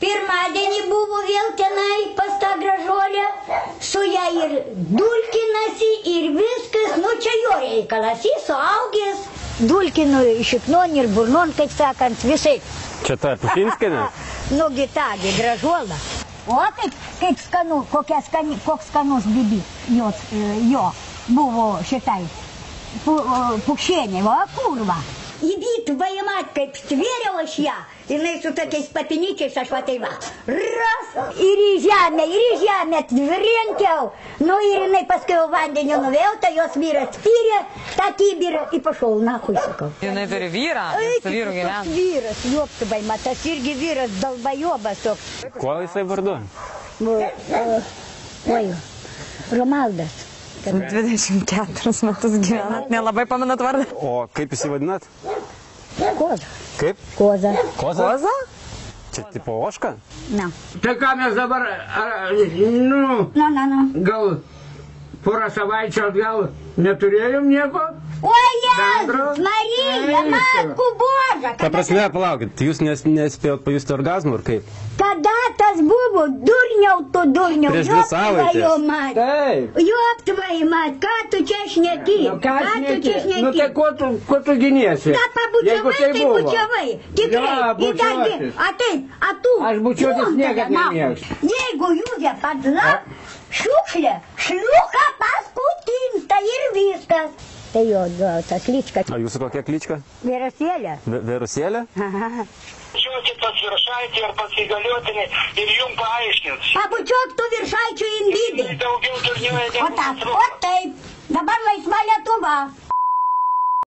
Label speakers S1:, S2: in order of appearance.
S1: Pirmadienį buvo vėl tenai pas tą Gražuolę, su ją ir dulkinasi ir viskas, nu čia jo reikalas, jis suaugęs, dulkinu šiknon ir burnon, kaip sakant, visai.
S2: Čia ta Pušinskienė?
S1: Nu, gitagi, Gražuola. O kaip skanu, koks skanus bibi jo buvo šitai Pukšienė, va, kurva. Įvytų vaimat, kaip stvėriau aš ją, jinai su tokiais papiničiais aš va tai va. Ras, ir į žemę tvirentiau. Nu ir jinai paskui vandeniu nuvėlta, jos vyras spyrė, tą kibirą ir pašau, nakui sakau.
S3: Jinai turi vyrą, su vyru gyvena.
S1: Vyras, juoktų vaimat, tas irgi vyras dalbajobas toks.
S2: Kuo jisai vardu?
S1: Oi, Romaldas.
S3: 24 metus gyvenat, nelabai pamenat vardą.
S2: O kaip jis įvadinat?
S1: Koza.
S2: Kaip?
S1: Koza.
S3: Koza?
S2: Čia tipo oška?
S1: Na.
S4: Tai ką mes dabar, gal porą savaičių atgal neturėjom nieko?
S1: Oi, Jėzus, Marija, Matku Boža.
S2: Ta prasme, palaukit, jūs nespėjot pajusti orgazmų ir kaip?
S1: Kada tas buvo? Durniau.
S2: Prieš 2 savaitės.
S4: Taip.
S1: Jok tvai mat, ką tu čia šneki?
S4: Ką šneki? Nu tai ko tu giniesi?
S1: Na, pabučiavai, tai bučiavai. Tikrai.
S4: Ja, bučiuotis.
S1: A tu?
S4: Aš bučiuotis niekad nemėgstu.
S1: Jeigu jūsė padla, šiukšlė, šliuka paskutinta ir viskas. Tai jo, ta klička.
S2: O jūsų kokia klička?
S1: Virusėlė.
S2: Virusėlė?
S5: Bučiuokit pas Viršaitį ar pas įgaliotinį ir jum paaiškins.
S1: Pabučiuok tu Viršaičių indydį.
S5: Daugiau durniuoja negu...
S1: O taip, dabar laisva Lietuva.